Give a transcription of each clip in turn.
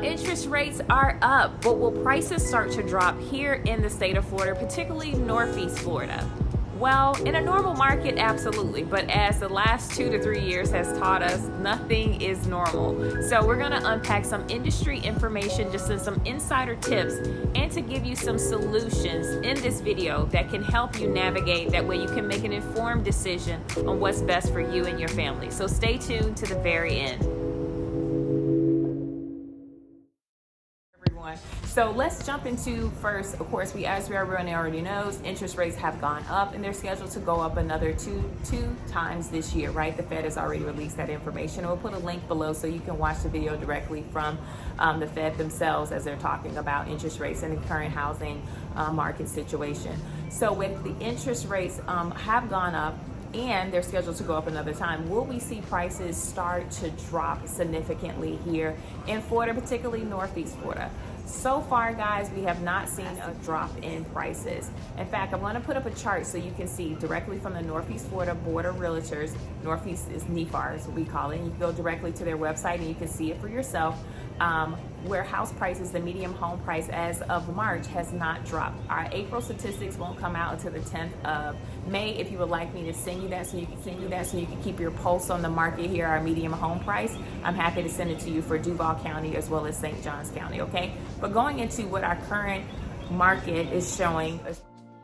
interest rates are up, but will prices start to drop here in the state of Florida, particularly Northeast Florida? Well, in a normal market, absolutely. But as the last 2 to 3 years has taught us, nothing is normal. So we're going to unpack some industry information, just some insider tips, and to give you some solutions in this video that can help you navigate. That way you can make an informed decision on what's best for you and your family. So stay tuned to the very end. So let's jump into first, of course, as everyone already knows, interest rates have gone up and they're scheduled to go up another two times this year, right? The Fed has already released that information. We'll put a link below so you can watch the video directly from the Fed themselves as they're talking about interest rates and the current housing market situation. So with the interest rates have gone up, and they're scheduled to go up another time, will we see prices start to drop significantly here in Florida, particularly Northeast Florida? So far, guys, we have not seen a drop in prices. In fact, I'm going to put up a chart so you can see directly from the Northeast Florida Board of Realtors. Northeast is NEFAR, is what we call it. And you can go directly to their website and you can see it for yourself. Where house prices, the median home price as of March has not dropped. Our April statistics won't come out until the 10th of May. If you would like me to send you that so you can keep your pulse on the market here, our median home price, I'm happy to send it to you for Duval County as well as St. Johns County, okay? But going into what our current market is showing.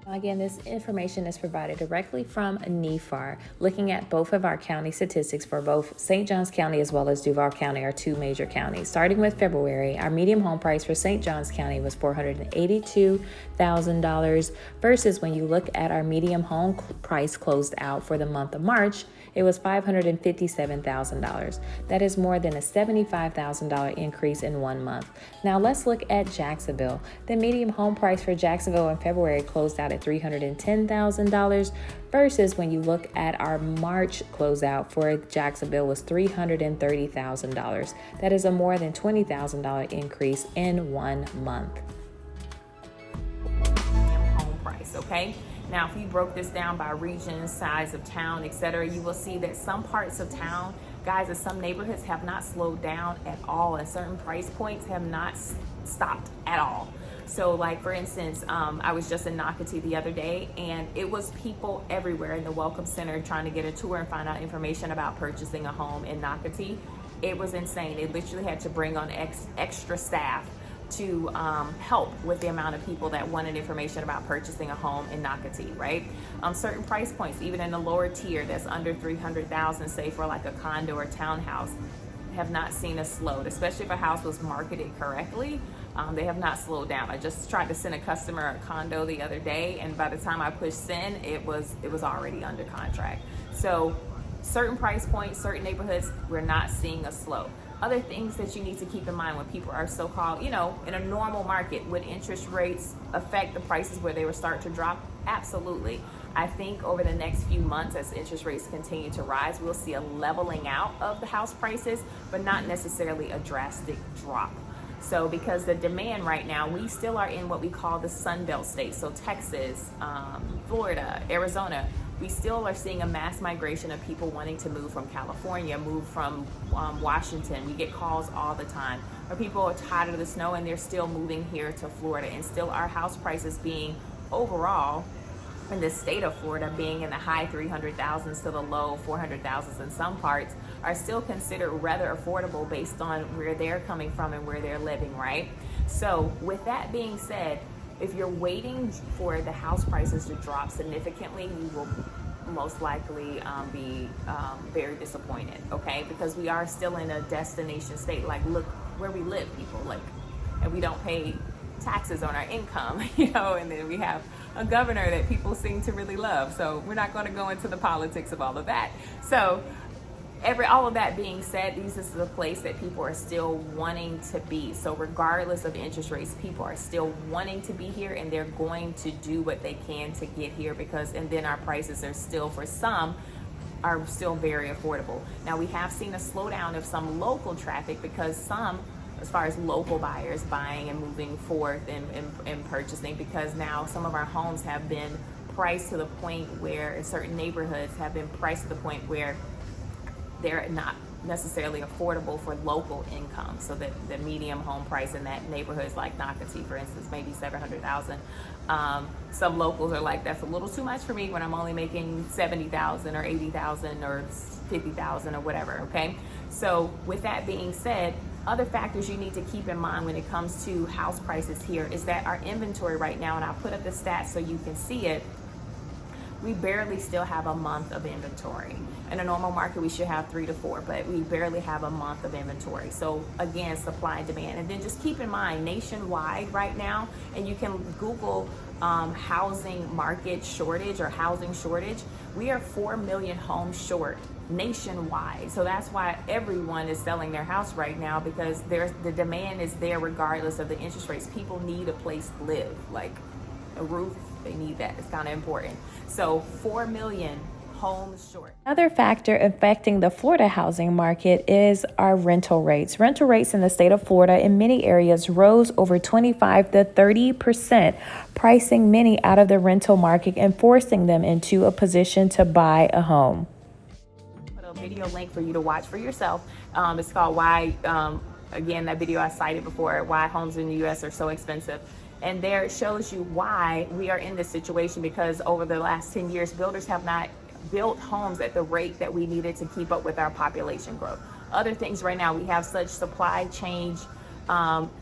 Again, this information is provided directly from NEFAR. Looking at both of our county statistics for both St. Johns County as well as Duval County, our two major counties. Starting with February, our median home price for St. Johns County was $482,000 versus when you look at our median home price closed out for the month of March, it was $557,000. That is more than a $75,000 increase in 1 month. Now let's look at Jacksonville. The median home price for Jacksonville in February closed out at $310,000 versus when you look at our March closeout for Jacksonville was $330,000. That is a more than $20,000 increase in 1 month. Home price, okay? Now, if you broke this down by region, size of town, etc., you will see that some parts of town, guys, in some neighborhoods have not slowed down at all, and certain price points have not stopped at all. So like, for instance, I was just in Nocatee the other day, and it was people everywhere in the Welcome Center trying to get a tour and find out information about purchasing a home in Nocatee. It was insane. They literally had to bring on extra staff to help with the amount of people that wanted information about purchasing a home in Nocatee, right? Certain price points, even in the lower tier that's under $300,000, say for like a condo or townhouse, have not seen a slowed, especially if a house was marketed correctly. They have not slowed down. I just tried to send a customer a condo the other day, and by the time I pushed send, it was already under contract. So certain price points, certain neighborhoods, we're not seeing a slow. Other things that you need to keep in mind when people are so-called, in a normal market, would interest rates affect the prices where they would start to drop? Absolutely. I think over the next few months, as interest rates continue to rise, we'll see a leveling out of the house prices, but not necessarily a drastic drop. So because the demand right now, we still are in what we call the Sun Belt states. So Texas, Florida, Arizona, we still are seeing a mass migration of people wanting to move from California, move from Washington. We get calls all the time where people are tired of the snow and they're still moving here to Florida, and still our house prices being overall in the state of Florida being in the high 300,000s to the low 400,000s in some parts are still considered rather affordable based on where they're coming from and where they're living, right? So with that being said, if you're waiting for the house prices to drop significantly, you will most likely be very disappointed, okay? Because we are still in a destination state. Like, look where we live, people, like, and we don't pay taxes on our income, and then we have a governor that people seem to really love. So we're not going to go into the politics of all of that. So all of that being said, this is a place that people are still wanting to be. So regardless of interest rates, people are still wanting to be here, and they're going to do what they can to get here, and then our prices are still, for some, are still very affordable. Now, we have seen a slowdown of some local traffic because some, as far as local buyers buying and moving forth and purchasing, because now some of our homes have been priced to the point where, in certain neighborhoods, have been priced to the point where they're not necessarily affordable for local income. So that the medium home price in that neighborhood is like Nocatee, for instance, maybe 700,000. Some locals are like, that's a little too much for me when I'm only making 70,000 or 80,000 or 50,000 or whatever. Okay. So with that being said, other factors you need to keep in mind when it comes to house prices here is that our inventory right now, and I'll put up the stats so you can see it, we barely still have a month of inventory. In a normal market, we should have 3 to 4, but we barely have a month of inventory. So again, supply and demand. And then just keep in mind, nationwide right now, and you can Google housing market shortage or housing shortage, we are 4 million homes short nationwide. So that's why everyone is selling their house right now, because the demand is there regardless of the interest rates. People need a place to live, like a roof. They need that. It's kind of important. So 4 million homes short. Another factor affecting the Florida housing market is our rental rates. Rental rates in the state of Florida in many areas rose over 25 to 30%, pricing many out of the rental market and forcing them into a position to buy a home. Video link for you to watch for yourself. It's called Why, again, that video I cited before, Why Homes in the U.S. Are So Expensive. And there it shows you why we are in this situation, because over the last 10 years, builders have not built homes at the rate that we needed to keep up with our population growth. Other things right now, we have such supply chain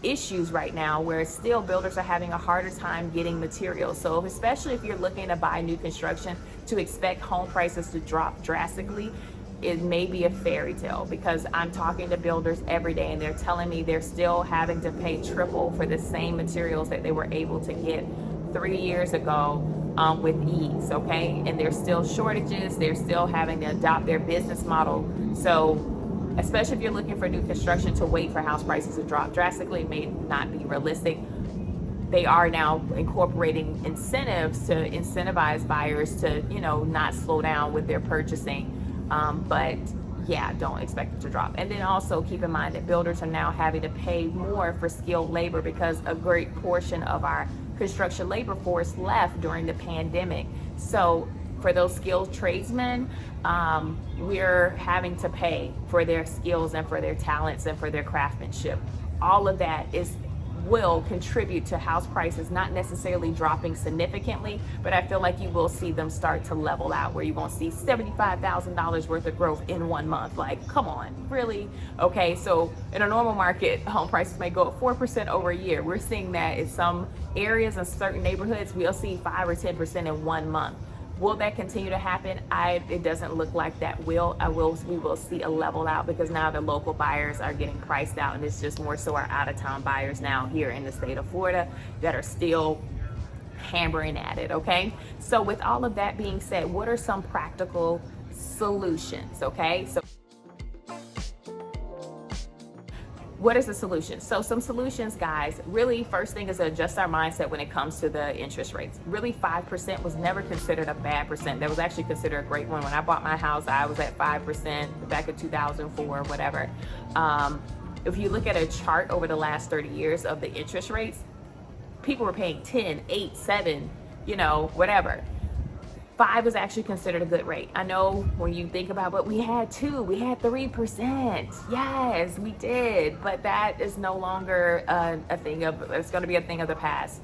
issues right now where still builders are having a harder time getting materials. So especially if you're looking to buy new construction, to expect home prices to drop drastically, it may be a fairy tale, because I'm talking to builders every day and they're telling me they're still having to pay triple for the same materials that they were able to get 3 years ago with ease, okay? And there's still shortages. They're still having to adopt their business model. So especially if you're looking for new construction, to wait for house prices to drop drastically may not be realistic. They are now incorporating incentives to incentivize buyers to, not slow down with their purchasing. But yeah, don't expect it to drop. And then also keep in mind that builders are now having to pay more for skilled labor, because a great portion of our construction labor force left during the pandemic. So for those skilled tradesmen, we're having to pay for their skills and for their talents and for their craftsmanship. All of that will contribute to house prices not necessarily dropping significantly, but I feel like you will see them start to level out, where you won't see $75,000 worth of growth in 1 month. Like, come on, really? Okay, so in a normal market, home prices may go up 4% over a year. We're seeing that in some areas and certain neighborhoods, we'll see 5 or 10% in 1 month. Will that continue to happen? It doesn't look like that will. We will see a level out, because now the local buyers are getting priced out, and it's just more so our out-of-town buyers now here in the state of Florida that are still hammering at it, okay? So with all of that being said, what are some practical solutions, okay? So what is the solution? So some solutions, guys, really first thing is to adjust our mindset when it comes to the interest rates. Really 5% was never considered a bad percent. That was actually considered a great one. When I bought my house, I was at 5% back in 2004, whatever. If you look at a chart over the last 30 years of the interest rates, people were paying 10, 8, 7, whatever. 5 is actually considered a good rate. I know when you think about, but we had 2, we had 3%. Yes, we did, but that is no longer it's going to be a thing of the past.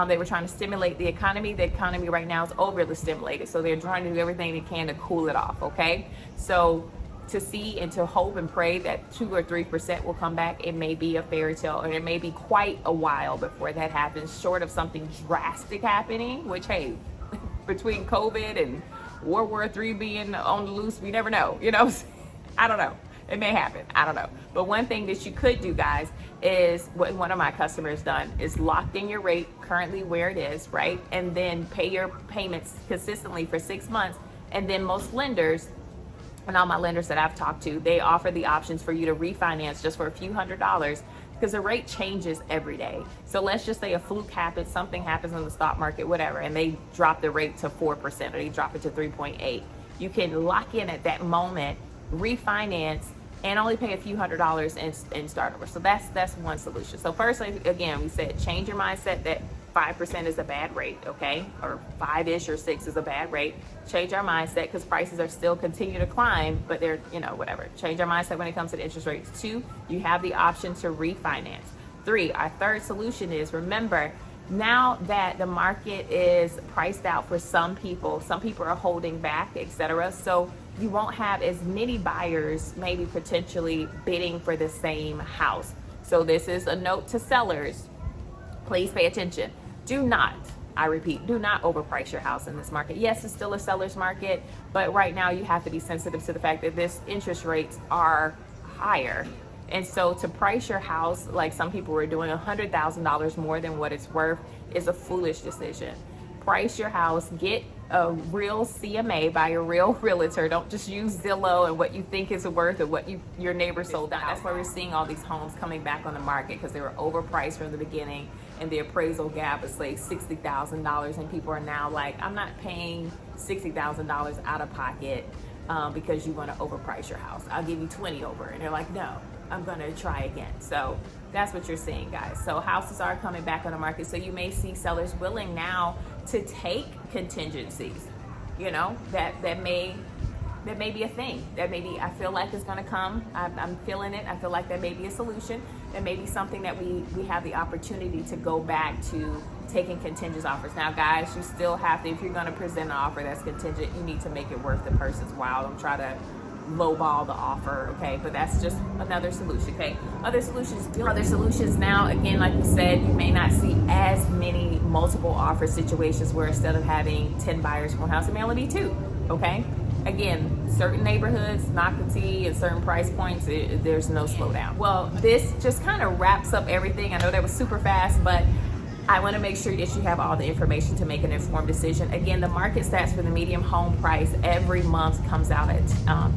They were trying to stimulate the economy. The economy right now is overly stimulated, so they're trying to do everything they can to cool it off, okay? So to see and to hope and pray that 2 or 3% will come back, it may be a fairy tale, and it may be quite a while before that happens, short of something drastic happening, which, hey, between COVID and World War III being on the loose, we never know, I don't know. It may happen. I don't know. But one thing that you could do, guys, is what one of my customers done is locked in your rate currently where it is, right? And then pay your payments consistently for 6 months. And then most lenders, and all my lenders that I've talked to, they offer the options for you to refinance just for a few $100s, because the rate changes every day. So let's just say a fluke happens, something happens in the stock market, whatever, and they drop the rate to 4% or they drop it to 3.8. You can lock in at that moment, refinance, and only pay a few $100s and start over. So that's one solution. So first, again, we said change your mindset that 5% is a bad rate, okay? Or 5-ish or 6 is a bad rate. Change our mindset, because prices are still continue to climb, but they're, whatever. Change our mindset when it comes to the interest rates. 2, you have the option to refinance. 3, our third solution is, remember, now that the market is priced out for some people are holding back, etc. So you won't have as many buyers maybe potentially bidding for the same house. So this is a note to sellers. Please pay attention. Do not, I repeat, do not overprice your house in this market. Yes, it's still a seller's market, but right now you have to be sensitive to the fact that this interest rates are higher. And so to price your house like some people were doing, $100,000 more than what it's worth, is a foolish decision. Price your house, get a real CMA by a real realtor. Don't just use Zillow and what you think is worth or what your neighbor sold out. That's why we're seeing all these homes coming back on the market, because they were overpriced from the beginning, and the appraisal gap is like $60,000, and people are now like, I'm not paying $60,000 out of pocket because you want to overprice your house. I'll give you 20 over. And they're like, no, I'm going to try again. So that's what you're seeing, guys. So houses are coming back on the market. So you may see sellers willing now to take contingencies, that may be a thing. That maybe I feel like it's going to come. I'm feeling it. I feel like that may be a solution. That may be something that we have the opportunity to go back to taking contingent offers. Now, guys, you still have to, if you're going to present an offer that's contingent, you need to make it worth the person's while. Don't try to lowball the offer, okay? But that's just another solution, okay? Other solutions now, again, like we said, you may not see as many multiple offer situations where instead of having 10 buyers for one house, it may only be 2, okay? Again, certain neighborhoods, not the T, and certain price points, there's no slowdown. Well, this just kind of wraps up everything. I know that was super fast, but I want to make sure that you have all the information to make an informed decision. Again, the market stats for the median home price every month comes out at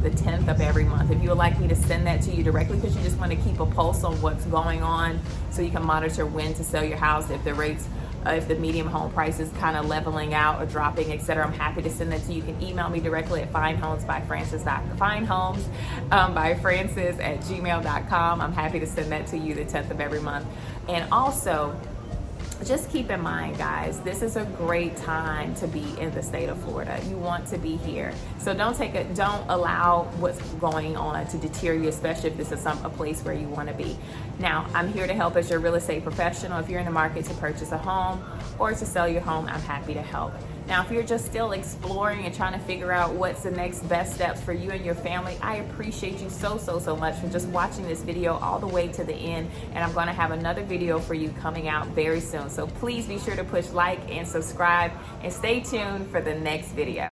the 10th of every month. If you would like me to send that to you directly, because you just want to keep a pulse on what's going on so you can monitor when to sell your house, if the rates, if the median home price is kind of leveling out or dropping, etc., I'm happy to send that to you. You can email me directly at finehomesbyfrancis@gmail.com. I'm happy to send that to you the 10th of every month. And also, just keep in mind, guys, this is a great time to be in the state of Florida. You want to be here. So don't allow what's going on to deter you, especially if this is a place where you want to be. Now, I'm here to help as your real estate professional. If you're in the market to purchase a home or to sell your home, I'm happy to help. Now, if you're just still exploring and trying to figure out what's the next best steps for you and your family, I appreciate you so much for just watching this video all the way to the end. And I'm going to have another video for you coming out very soon. So please be sure to push like and subscribe, and stay tuned for the next video.